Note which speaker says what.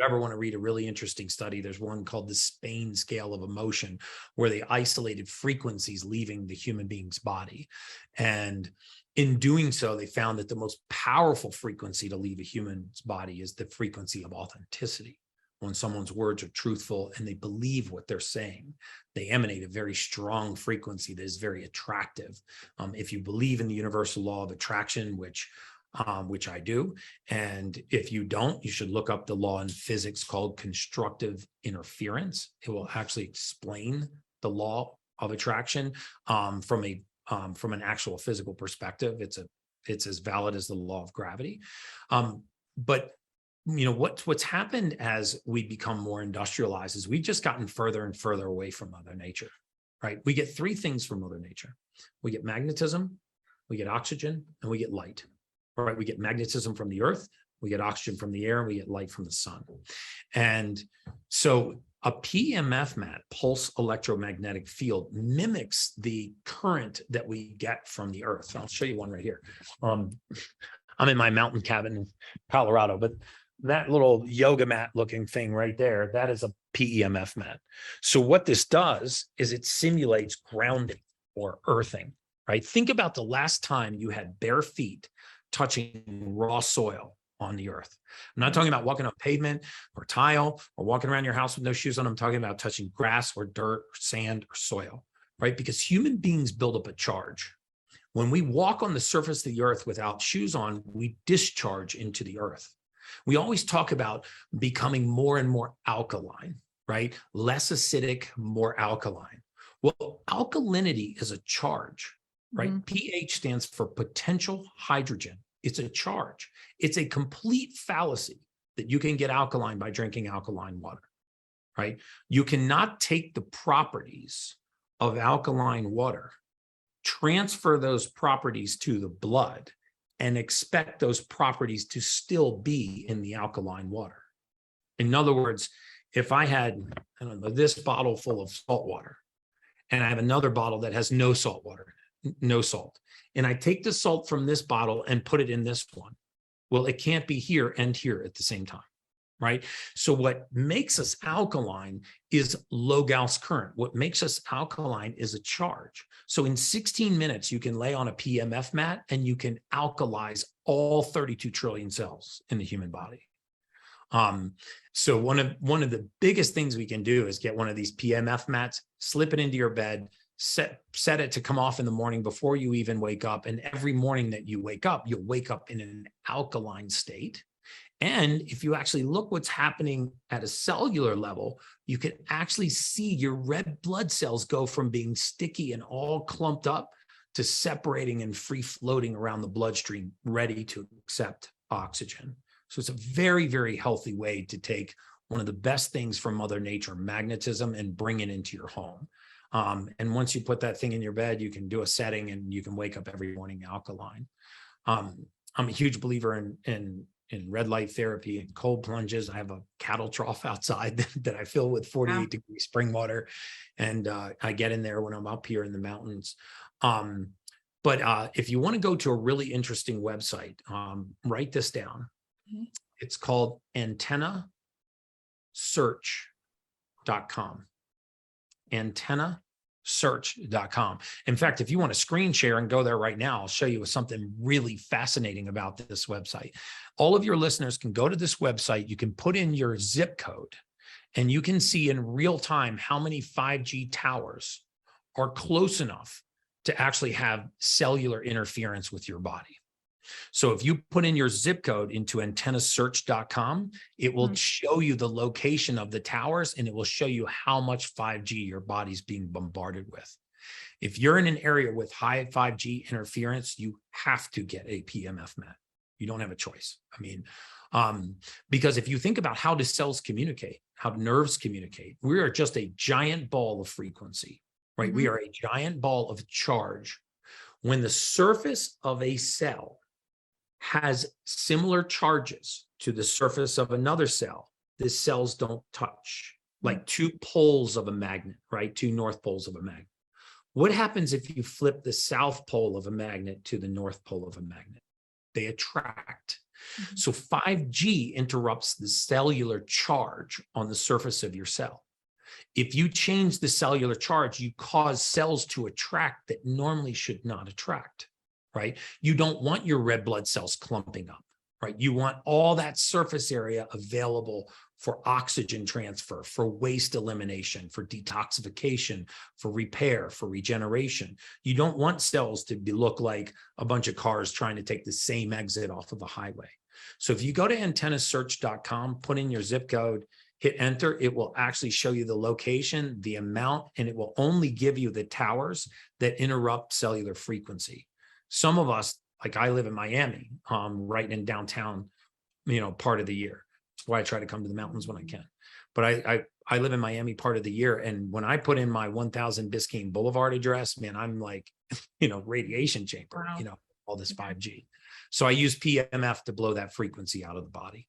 Speaker 1: you ever want to read a really interesting study, there's one called the Spain scale of emotion, where they isolated frequencies leaving the human being's body. And in doing so, they found that the most powerful frequency to leave a human's body is the frequency of authenticity. When someone's words are truthful and they believe what they're saying, they emanate a very strong frequency that is very attractive. If you believe in the universal law of attraction, which I do, and if you don't, you should look up the law in physics called constructive interference. It will actually explain the law of attraction from an actual physical perspective. It's as valid as the law of gravity. But what's happened as we become more industrialized is we've just gotten further and further away from Mother Nature, right? We get three things from Mother Nature. We get magnetism, we get oxygen, and we get light, right? We get magnetism from the earth, we get oxygen from the air, and we get light from the sun. And so a PEMF mat, pulse electromagnetic field, mimics the current that we get from the earth. I'll show you one right here. I'm in my mountain cabin in Colorado, but that little yoga mat looking thing right there, that is a PEMF mat. So what this does is it simulates grounding or earthing, right? Think about the last time you had bare feet touching raw soil on the earth. I'm not talking about walking on pavement or tile or walking around your house with no shoes on. I'm talking about touching grass or dirt or sand or soil, right? Because human beings build up a charge. When we walk on the surface of the earth without shoes on, we discharge into the earth. We always talk about becoming more and more alkaline, right? Less acidic, more alkaline. Well, alkalinity is a charge, right? Mm-hmm. pH stands for potential hydrogen. It's a charge. It's a complete fallacy that you can get alkaline by drinking alkaline water, right? You cannot take the properties of alkaline water, transfer those properties to the blood, and expect those properties to still be in the alkaline water. In other words, if I had, I don't know, this bottle full of salt water, and I have another bottle that has no salt water, no salt, and I take the salt from this bottle and put it in this one, well, it can't be here and here at the same time, right? So what makes us alkaline is low Gauss current. What makes us alkaline is a charge. So in 16 minutes, you can lay on a PEMF mat and you can alkalize all 32 trillion cells in the human body. So one of the biggest things we can do is get one of these PEMF mats, slip it into your bed, set it to come off in the morning before you even wake up. And every morning that you wake up, you'll wake up in an alkaline state. And if you actually look what's happening at a cellular level, you can actually see your red blood cells go from being sticky and all clumped up to separating and free floating around the bloodstream, ready to accept oxygen. So it's a very, very healthy way to take one of the best things from Mother Nature, magnetism, and bring it into your home. And once you put that thing in your bed, you can do a setting and you can wake up every morning alkaline. I'm a huge believer in red light therapy and cold plunges. I have a cattle trough outside that I fill with 48 degree spring water. And I get in there when I'm up here in the mountains. But if you want to go to a really interesting website, write this down. Mm-hmm. It's called antennasearch.com. Antennasearch.com. In fact, if you want to screen share and go there right now, I'll show you something really fascinating about this website. All of your listeners can go to this website. You can put in your zip code and you can see in real time how many 5G towers are close enough to actually have cellular interference with your body. So if you put in your zip code into antennasearch.com, it will show you the location of the towers and it will show you how much 5G your body's being bombarded with. If you're in an area with high 5G interference, you have to get a PEMF mat. You don't have a choice. I mean, because if you think about how do cells communicate, how do nerves communicate, we are just a giant ball of frequency, right? Mm-hmm. We are a giant ball of charge. When the surface of a cell has similar charges to the surface of another cell, the cells don't touch, like two poles of a magnet, right? Two north poles of a magnet. What happens if you flip the south pole of a magnet to the north pole of a magnet? They attract.
Speaker 2: Mhm.
Speaker 1: So 5G interrupts the cellular charge on the surface of your cell. If you change the cellular charge, you cause cells to attract that normally should not attract, right? You don't want your red blood cells clumping up, right? You want all that surface area available for oxygen transfer, for waste elimination, for detoxification, for repair, for regeneration. You don't want cells to look like a bunch of cars trying to take the same exit off of a highway. So if you go to antennasearch.com, put in your zip code, hit enter, it will actually show you the location, the amount, and it will only give you the towers that interrupt cellular frequency. Some of us, like I live in Miami, right in downtown, part of the year. That's why I try to come to the mountains when I can. But I live in Miami part of the year. And when I put in my 1000 Biscayne Boulevard address, man, I'm like, radiation chamber,
Speaker 2: Wow.
Speaker 1: all this 5G. So I use PMF to blow that frequency out of the body.